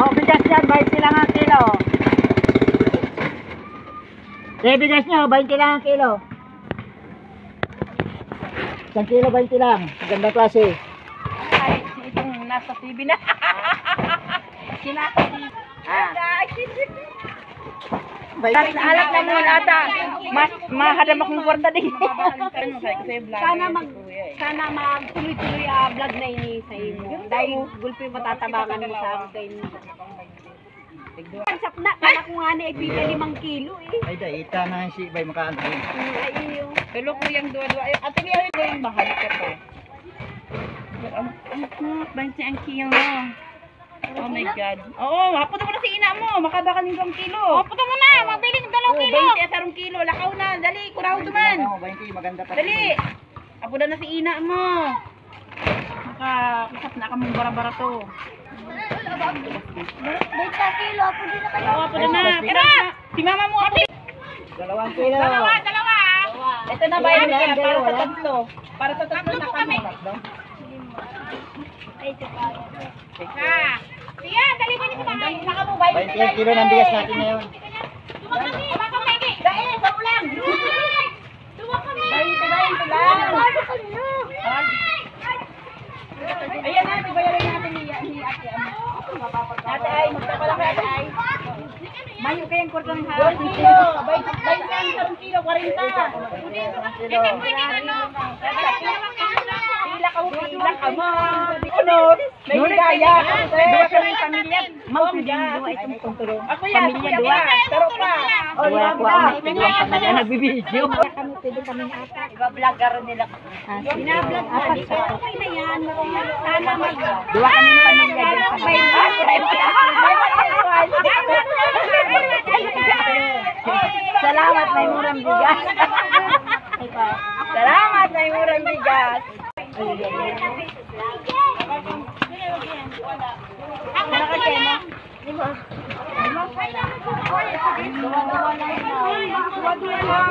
Oh, bigas yan, 20 lang ang kilo. Bigas nyo, 20 lang ang kilo. Isang kilo, 20 lang. Maganda klase. Ay, itong nasa TV na. Sinasa TV. Alat na muna ata. Mahadam akong kwarta din. Sana magtuloy-tuloy vlog na ini sa imo. Dahil gulpi matatabakan mo sa akin. Pagsap na, kala ko nga na ibigay 5 kilo eh. Ay, daita na si Bay makaan. Ay, iyo. Pero kuyang dua-dua. Ate, meron ko yung mahal ka pa. Ang 20 ang kilo. Oh my God. Oo, haputan mo na si ina mo. Makabaka ng 2 kilo. Haputan mo na. Mabiling 2 kilo. 20 asarong kilo. Lakaw na. Dali. Kuraw duman. Oo, 20, maganda pa. Dali. Haputan na si ina mo. Makakisap na kamong bara-bara to. 20 kilo, ako din na kayo. Oo, haputan na. Pero, si mama mo ako. 2 kilo. Dalawa. Ito na ba yun ka? Para sa tatlo. Para sa tatlo na kami. Ay, ito pa. Siya, dali mo ni si mama. Saka mo, 20 kilo ng bigas natin ngayon. Duwag kami. Dahil, sa ulan. Duwag kami. 20 lang. Ayan na, bayarin natin ni ate. Ate ay, magpapala ka ate ay. Mayo kayang kwartang ha. 20 kilo. 20 kilo, 40. Pila ka mo. Ano? May ligaya. Dua kami pamilya. Dua itong kuntulong. Ako yan. Pamilya dua. Taro pa. Dua ko ang pamilya nagbibideo. Kami pwede kami ata. Iba-vlogger nila. Binablog na. Okay na yan. Sana mag... Dua kami pamilya. Salamat, may murang bigas. Salamat, may murang bigas.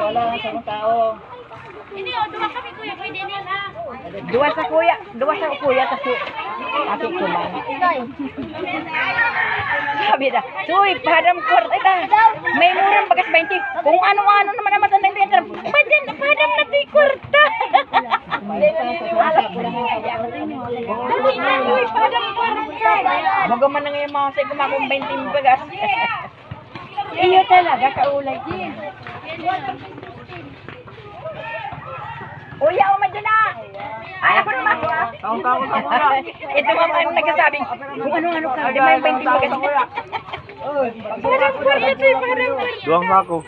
Wala sa mga tao. Hindi, dua kami kuya. Pwede na yan ha. Dua sa kuya kasi ate ko lang. Sabi na, suy, padam kwarta ita. May murang bagas 20. Kung ano-ano naman naman ng benta. Padam na di kwarta. Uy, padam kwarta. Bago man na ngayon mga say kumakong 20 bagas. Iyo talaga, kaulay din. Uy, ako madyan. Ay, ako naman. Ito mga ano nagsasabi. Kung ano-ano ka, di may 20 bagas. Parang kwarta, parang kwarta. Duwang ako.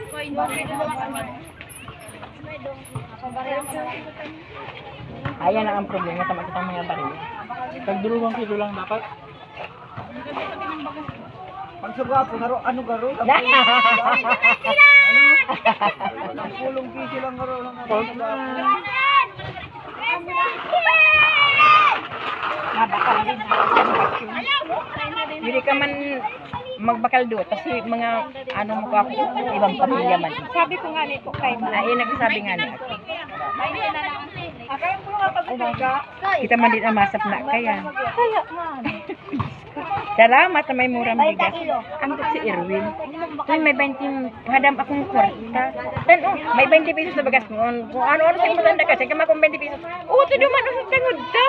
Ayan na ang problema sa mga baril. Pag 2 kilo lang dapat. Pag sa gwapo, ano garo? Pulong kilo lang garo lang. Mabakal din. Hindi ka man magbakal do kasi mga ano mo ka ibang pamilya man. Sabi ko nga nito kay Ay nagsasabi nga ni ako. Akala ko nga pag-umaga. Kita man din ang masap na kaya. Kaya man. Salamat na may murang bigas. Ang si Erwin. Kung may 20 hadam akong kwarta. Tano, may 20 pesos na bagas mo. Kung ano-ano sa matanda kasi kama kung 20 pesos. Oo, to duman ang tangod ta.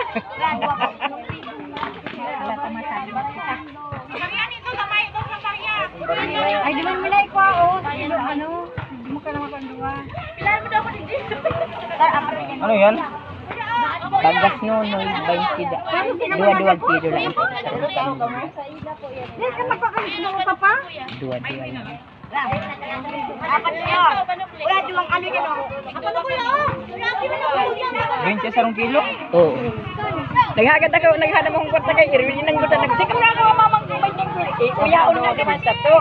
Wala tamatay. Ay, di man milay ko oh. Ano? Di mo ka naman panduwa. Ano yan? Bagas nonoy 20 da. Dua-dua kilo lang. Di ka magpakalit ka pa? Dua-dua lang. Apat yun. Wala duwang ano yan oh. Ako na kuya oh. 20 sarong kilo? Oo. Naghagad ako, naghadam akong kwarta kay Erwin nang gutan nag. Sige na ako mamang may tingkil. Eh, uyaon na naman sa to.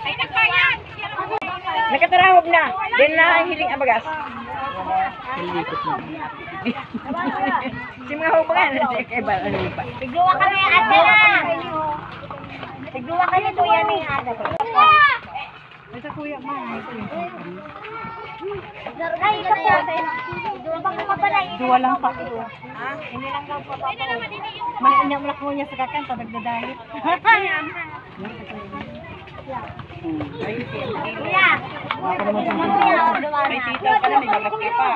Ay, nagbayad. Nakatarahog na. Din na ang hiling abagas. Hilikot na. Si mga hubangan. Kaya ba, ano pa? Tigluwa kami ate na. Tigluwa kami kuya ni ate. Ito kuya ma. Ay, ito po. Dua lang pa ko. Ha? Hindi lang daw pa pa. Maninya mo lang niya sa kakan pag nagdadahit. Kuya. May sitaw pa na, may bagak pa.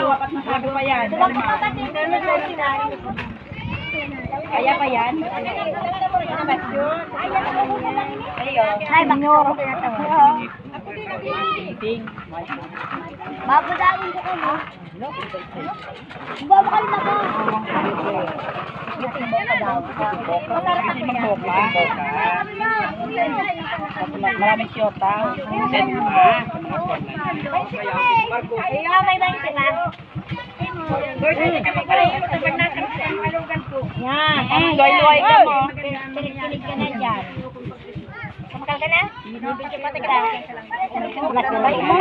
Wapat masyado pa yan. Kaya pa yan? Ay, banyor. Bago dawin ko mo. Bago ka na ba? Kasi magboka. Maraming siyota. Then, May bangsi na. Yan. Luway-luway ka mo. Kilig ka na dyan. Kumakal ka na? Bibigyan pa tigla. Kumakal mo?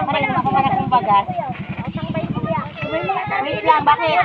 Parang nakumanak ng bagas. Wait lang, bakit?